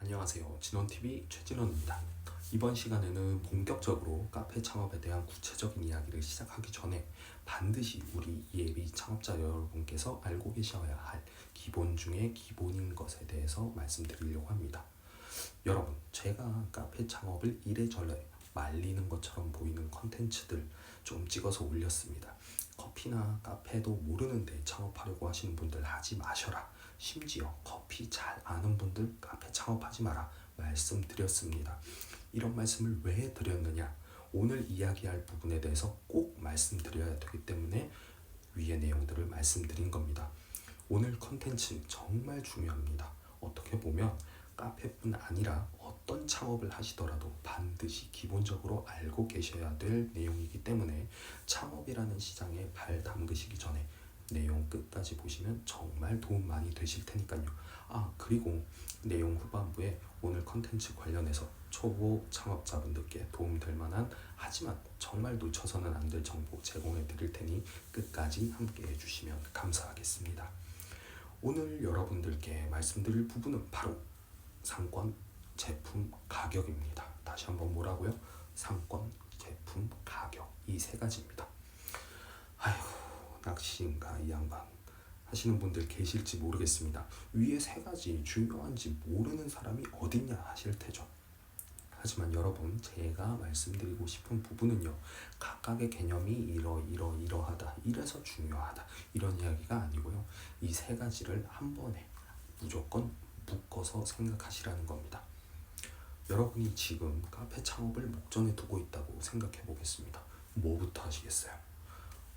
안녕하세요. 진원TV 최진원입니다. 이번 시간에는 본격적으로 카페 창업에 대한 구체적인 이야기를 시작하기 전에 반드시 우리 예비 창업자 여러분께서 알고 계셔야 할 기본 중에 기본인 것에 대해서 말씀드리려고 합니다. 여러분, 제가 카페 창업을 이래저래 말리는 것처럼 보이는 컨텐츠들 좀 찍어서 올렸습니다. 커피나 카페도 모르는데 창업하려고 하시는 분들 하지 마셔라. 심지어 커피 잘 아는 분들 카페 창업하지 마라 말씀드렸습니다. 이런 말씀을 왜 드렸느냐? 오늘 이야기할 부분에 대해서 꼭 말씀드려야 되기 때문에 위의 내용들을 말씀드린 겁니다. 오늘 컨텐츠는 정말 중요합니다. 어떻게 보면 카페뿐 아니라 어떤 창업을 하시더라도 반드시 기본적으로 알고 계셔야 될 내용이기 때문에 창업이라는 시장에 발 담그시기 전에 내용 끝까지 보시면 정말 도움 많이 되실 테니까요. 그리고 내용 후반부에 오늘 컨텐츠 관련해서 초보 창업자분들께 도움될 만한 하지만 정말 놓쳐서는 안 될 정보 제공해 드릴 테니 끝까지 함께 해주시면 감사하겠습니다. 오늘 여러분들께 말씀드릴 부분은 바로 상권, 제품, 가격입니다. 다시 한번 뭐라고요? 상권, 제품, 가격 이 세 가지입니다. 낚시인가 이 양반 하시는 분들 계실지 모르겠습니다. 위에 세 가지 중요한지 모르는 사람이 어딨냐 하실 테죠. 하지만 여러분, 제가 말씀드리고 싶은 부분은요, 각각의 개념이 이러하다, 이래서 중요하다 이런 이야기가 아니고요, 이 세 가지를 한 번에 무조건 묶어서 생각하시라는 겁니다. 여러분이 지금 카페 창업을 목전에 두고 있다고 생각해 보겠습니다. 뭐부터 하시겠어요?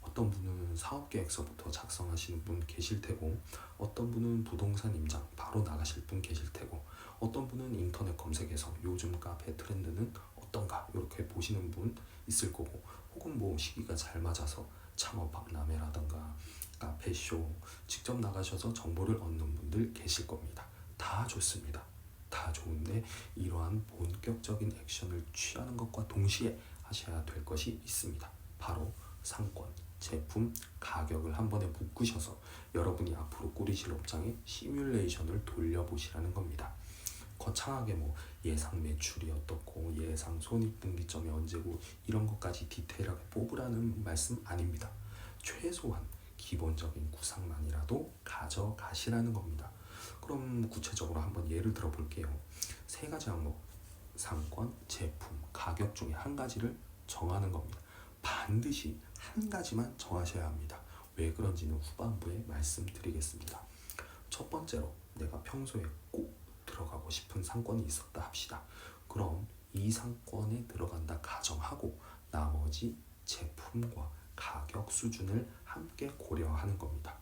어떤 분은 사업계획서부터 작성하시는 분 계실 테고, 어떤 분은 부동산 임장 바로 나가실 분 계실 테고, 어떤 분은 인터넷 검색에서 요즘 카페 트렌드는 어떤가 이렇게 보시는 분 있을 거고, 혹은 뭐 시기가 잘 맞아서 창업 박람회라던가 카페쇼 직접 나가셔서 정보를 얻는 분들 계실 겁니다. 다 좋습니다. 다 좋은데 이러한 본격적인 액션을 취하는 것과 동시에 하셔야 될 것이 있습니다. 바로 상권, 제품, 가격을 한 번에 묶으셔서 여러분이 앞으로 꾸리실 업장에 시뮬레이션을 돌려보시라는 겁니다. 거창하게 뭐 예상 매출이 어떻고 예상 손익분기점이 언제고 이런 것까지 디테일하게 뽑으라는 말씀 아닙니다. 최소한 기본적인 구상만이라도 가져가시라는 겁니다. 그럼 구체적으로 한번 예를 들어 볼게요. 세 가지 항목, 상권, 제품, 가격 중에 한 가지를 정하는 겁니다. 반드시 한 가지만 정하셔야 합니다. 왜 그런지는 후반부에 말씀드리겠습니다. 첫 번째로, 내가 평소에 꼭 들어가고 싶은 상권이 있었다 합시다. 그럼 이 상권에 들어간다 가정하고 나머지 제품과 가격 수준을 함께 고려하는 겁니다.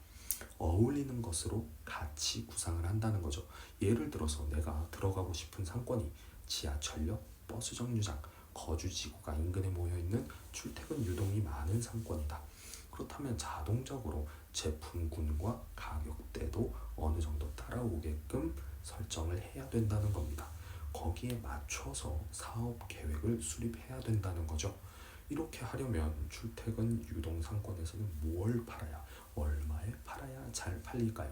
어울리는 것으로 같이 구상을 한다는 거죠. 예를 들어서 내가 들어가고 싶은 상권이 지하철역, 버스 정류장, 거주지구가 인근에 모여있는 출퇴근 유동이 많은 상권이다. 그렇다면 자동적으로 제품군과 가격대도 어느 정도 따라오게끔 설정을 해야 된다는 겁니다. 거기에 맞춰서 사업 계획을 수립해야 된다는 거죠. 이렇게 하려면 출퇴근 유동 상권에서는 뭘 팔아야, 얼마에 팔아야 잘 팔릴까요?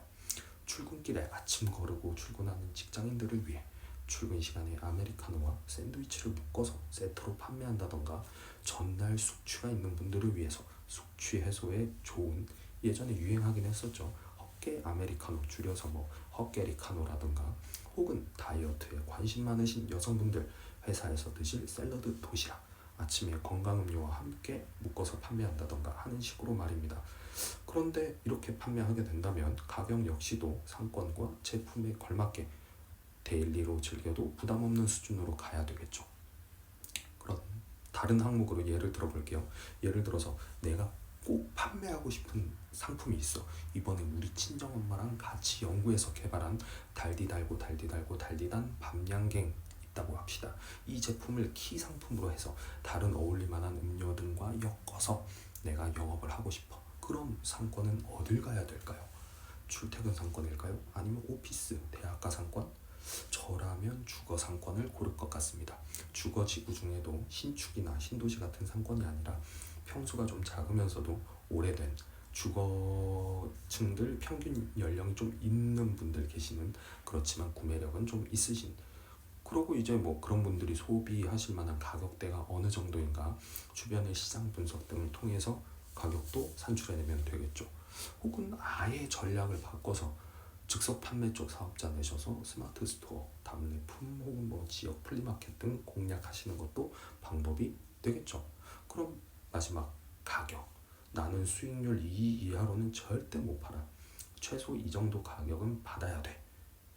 출근길에 아침 거르고 출근하는 직장인들을 위해 출근 시간에 아메리카노와 샌드위치를 묶어서 세트로 판매한다던가, 전날 숙취가 있는 분들을 위해서 숙취 해소에 좋은, 예전에 유행하긴 했었죠, 헛개 아메리카노 줄여서 뭐 헛개리카노라던가, 혹은 다이어트에 관심 많으신 여성분들 회사에서 드실 샐러드 도시락 아침에 건강음료와 함께 묶어서 판매한다던가 하는 식으로 말입니다. 그런데 이렇게 판매하게 된다면 가격 역시도 상권과 제품에 걸맞게 데일리로 즐겨도 부담 없는 수준으로 가야 되겠죠. 그런 다른 항목으로 예를 들어 볼게요. 예를 들어서 내가 꼭 판매하고 싶은 상품이 있어. 이번에 우리 친정엄마랑 같이 연구해서 개발한 달디달고 달디단 밤양갱 있다고 합시다. 이 제품을 키 상품으로 해서 다른 어울릴만한 음료 등과 엮어서 내가 영업을 하고 싶어. 그럼 상권은 어딜 가야 될까요? 출퇴근 상권일까요? 아니면 오피스, 대학가 상권? 저라면 주거 상권을 고를 것 같습니다. 주거 지구 중에도 신축이나 신도시 같은 상권이 아니라 평수가 좀 작으면서도 오래된 주거층들, 평균 연령이 좀 있는 분들 계시는, 그렇지만 구매력은 좀 있으신 그러고 이제 뭐 그런 분들이 소비하실 만한 가격대가 어느 정도인가 주변의 시장 분석 등을 통해서 가격도 산출해내면 되겠죠. 혹은 아예 전략을 바꿔서 즉석 판매 쪽 사업자 내셔서 스마트 스토어, 답례품 혹은 뭐 지역 플리마켓 등 공략하시는 것도 방법이 되겠죠. 그럼 마지막 가격. 나는 수익률 2 이하로는 절대 못 팔아. 최소 이 정도 가격은 받아야 돼.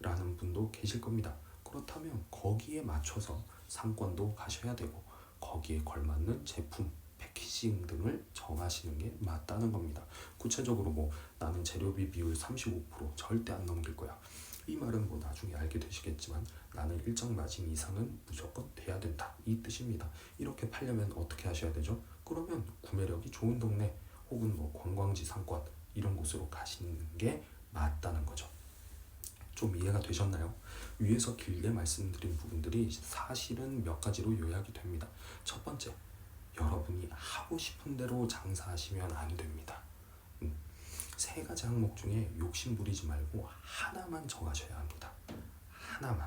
라는 분도 계실 겁니다. 그렇다면 거기에 맞춰서 상권도 가셔야 되고 거기에 걸맞는 제품, 패키징 등을 정하시는 게 맞다는 겁니다. 구체적으로 뭐 나는 재료비 비율 35% 절대 안 넘길 거야. 이 말은 뭐 나중에 알게 되시겠지만 나는 일정 마진 이상은 무조건 돼야 된다. 이 뜻입니다. 이렇게 팔려면 어떻게 하셔야 되죠? 그러면 구매력이 좋은 동네 혹은 뭐 관광지 상권 이런 곳으로 가시는 게 맞다는 거죠. 좀 이해가 되셨나요? 위에서 길게 말씀드린 부분들이 사실은 몇 가지로 요약이 됩니다. 첫 번째, 여러분이 하고 싶은 대로 장사하시면 안 됩니다. 세 가지 항목 중에 욕심 부리지 말고 하나만 정하셔야 합니다. 하나만.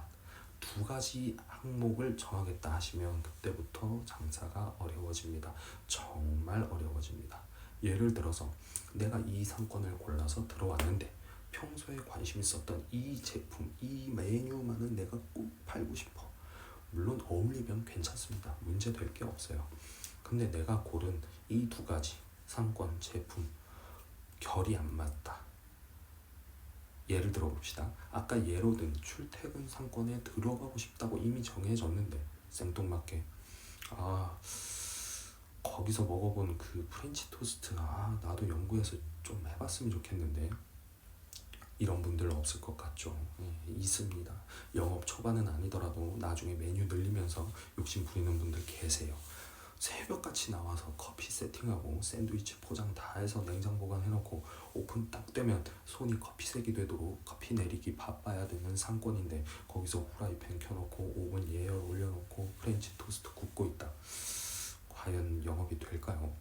두 가지 항목을 정하겠다 하시면 그때부터 장사가 어려워집니다. 정말 어려워집니다. 예를 들어서 내가 이 상권을 골라서 들어왔는데 평소에 관심 있었던 이 제품, 이 메뉴만은 내가 꼭 팔고 싶어. 물론 어울리면 괜찮습니다. 문제될 게 없어요. 근데 내가 고른 이 두 가지 상권, 제품 결이 안 맞다. 예를 들어 봅시다. 아까 예로 든 출퇴근 상권에 들어가고 싶다고 이미 정해졌는데 생뚱맞게 거기서 먹어본 그 프렌치 토스트 나도 연구해서 좀 해봤으면 좋겠는데 이런 분들 없을 것 같죠? 있습니다. 영업 초반은 아니더라도 나중에 메뉴 늘리면서 욕심 부리는 분들 계세요. 새벽같이 나와서 커피 세팅하고 샌드위치 포장 다 해서 냉장 보관해놓고 오픈 딱 되면 손이 커피색이 되도록 커피 내리기 바빠야 되는 상권인데 거기서 후라이팬 켜놓고 오븐 예열 올려놓고 프렌치 토스트 굽고 있다. 과연 영업이 될까요?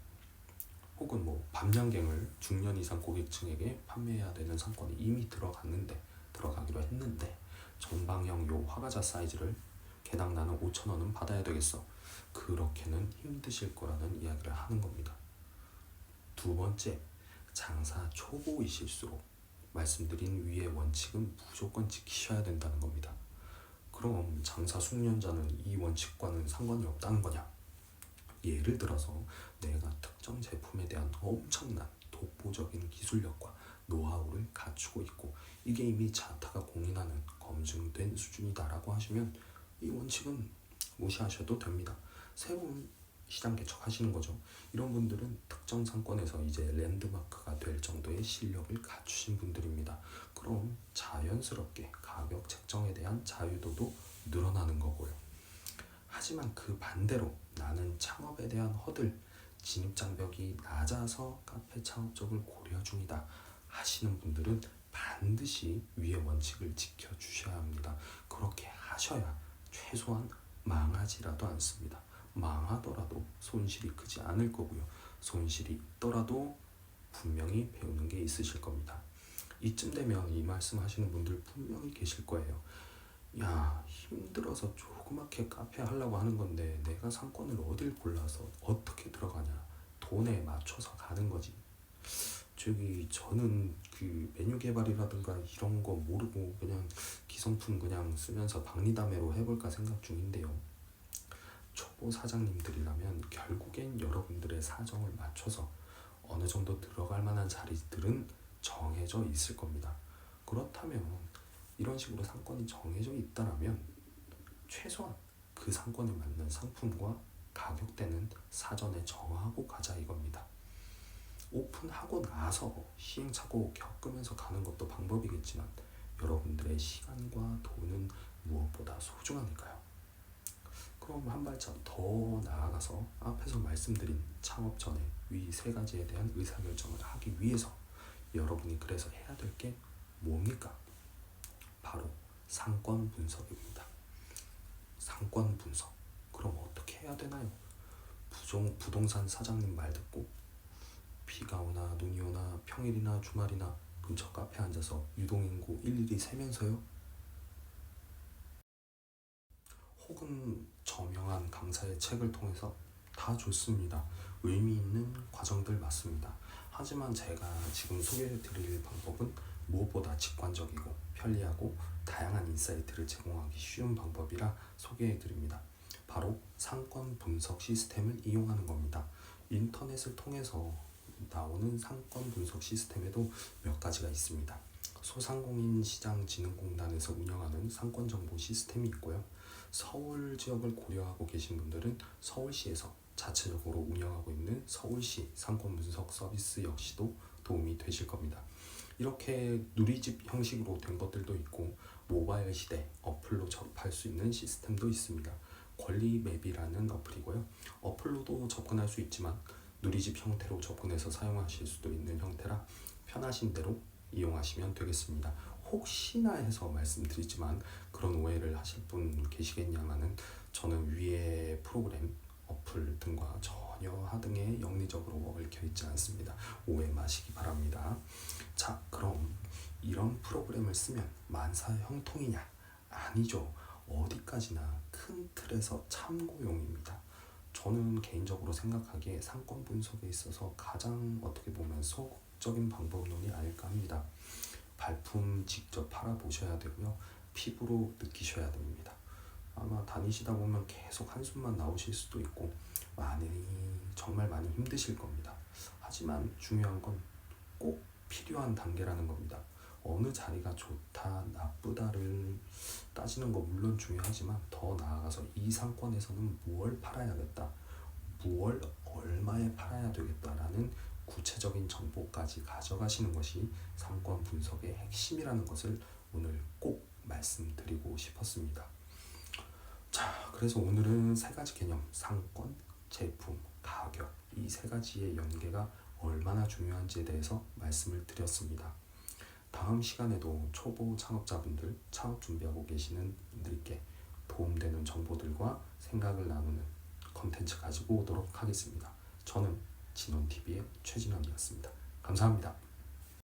혹은 뭐 밤양갱을 중년 이상 고객층에게 판매해야 되는 상권이 이미 들어가기로 했는데 전방형 요 화과자 사이즈를 개당 나는 5,000원은 받아야 되겠어. 그렇게는 힘드실 거라는 이야기를 하는 겁니다. 두 번째, 장사 초보이실수록 말씀드린 위의 원칙은 무조건 지키셔야 된다는 겁니다. 그럼 장사 숙련자는 이 원칙과는 상관이 없다는 거냐? 예를 들어서 내가 특정 제품에 대한 엄청난 독보적인 기술력과 노하우를 갖추고 있고 이게 이미 자타가 공인하는 검증된 수준이다라고 하시면 이 원칙은 무시하셔도 됩니다. 새로운 시장 개척하시는 거죠. 이런 분들은 특정 상권에서 이제 랜드마크가 될 정도의 실력을 갖추신 분들입니다. 그럼 자연스럽게 가격 책정에 대한 자유도도 늘어나는 거고요. 하지만 그 반대로 나는 창업에 대한 허들, 진입장벽이 낮아서 카페 창업 쪽을 고려 중이다 하시는 분들은 반드시 위의 원칙을 지켜주셔야 합니다. 그렇게 하셔야 최소한 망하지라도 않습니다. 망하더라도 손실이 크지 않을 거고요. 손실이 있더라도 분명히 배우는 게 있으실 겁니다. 이쯤 되면 이 말씀 하시는 분들 분명히 계실 거예요. 야, 힘들어서 조그맣게 카페 하려고 하는 건데 내가 상권을 어딜 골라서 어떻게 들어가냐. 돈에 맞춰서 가는 거지. 저는 그 메뉴 개발이라든가 이런 거 모르고 그냥 기성품 그냥 쓰면서 박리담회로 해볼까 생각 중인데요. 초보 사장님들이라면 결국엔 여러분들의 사정을 맞춰서 어느 정도 들어갈 만한 자리들은 정해져 있을 겁니다. 그렇다면 이런 식으로 상권이 정해져 있다라면 최소한 그 상권에 맞는 상품과 가격대는 사전에 정하고 가자 이겁니다. 오픈하고 나서 시행착오 겪으면서 가는 것도 방법이겠지만 여러분들의 시간과 돈은 무엇보다 소중하니까요. 그럼 한 발짝 더 나아가서 앞에서 말씀드린 창업 전에 위 세 가지에 대한 의사결정을 하기 위해서 여러분이 그래서 해야 될 게 뭡니까? 바로 상권 분석입니다. 상권 분석. 그럼 어떻게 해야 되나요? 부동산 사장님 말 듣고 비가 오나 눈이 오나 평일이나 주말이나 근처 카페에 앉아서 유동인구 일일이 세면서요? 혹은 저명한 강사의 책을 통해서 다 좋습니다. 의미 있는 과정들 맞습니다. 하지만 제가 지금 소개해 드릴 방법은 무엇보다 직관적이고 편리하고 다양한 인사이트를 제공하기 쉬운 방법이라 소개해 드립니다. 바로 상권 분석 시스템을 이용하는 겁니다. 인터넷을 통해서 나오는 상권 분석 시스템에도 몇 가지가 있습니다. 소상공인시장진흥공단에서 운영하는 상권정보 시스템이 있고요. 서울 지역을 고려하고 계신 분들은 서울시에서 자체적으로 운영하고 있는 서울시 상권분석 서비스 역시도 도움이 되실 겁니다. 이렇게 누리집 형식으로 된 것들도 있고 모바일 시대 어플로 접할 수 있는 시스템도 있습니다. 권리맵이라는 어플이고요. 어플로도 접근할 수 있지만 누리집 형태로 접근해서 사용하실 수도 있는 형태라 편하신 대로 이용하시면 되겠습니다. 혹시나 해서 말씀드리지만 그런 오해를 하실 분 계시겠냐마는 저는 위의 프로그램, 어플 등과 전혀 하등에 영리적으로 얽혀 있지 않습니다. 오해 마시기 바랍니다. 자, 그럼 이런 프로그램을 쓰면 만사 형통이냐? 아니죠. 어디까지나 큰 틀에서 참고용입니다. 저는 개인적으로 생각하기에 상권 분석에 있어서 가장 어떻게 보면 소극적인 방법론이 아닐까 합니다. 발품 직접 팔아보셔야 되고요. 피부로 느끼셔야 됩니다. 아마 다니시다 보면 계속 한숨만 나오실 수도 있고 정말 많이 힘드실 겁니다. 하지만 중요한 건 꼭 필요한 단계라는 겁니다. 어느 자리가 좋다, 나쁘다를 따지는 거 물론 중요하지만 더 나아가서 이 상권에서는 무엇을 팔아야겠다, 무엇을 얼마에 팔아야 되겠다라는 구체적인 정보까지 가져가시는 것이 상권 분석의 핵심이라는 것을 오늘 꼭 말씀드리고 싶었습니다. 자, 그래서 오늘은 세 가지 개념, 상권, 제품, 가격, 이 세 가지의 연계가 얼마나 중요한지에 대해서 말씀을 드렸습니다. 다음 시간에도 초보 창업자분들, 창업 준비하고 계시는 분들께 도움되는 정보들과 생각을 나누는 컨텐츠 가지고 오도록 하겠습니다. 저는 진원TV의 최진원이었습니다. 감사합니다.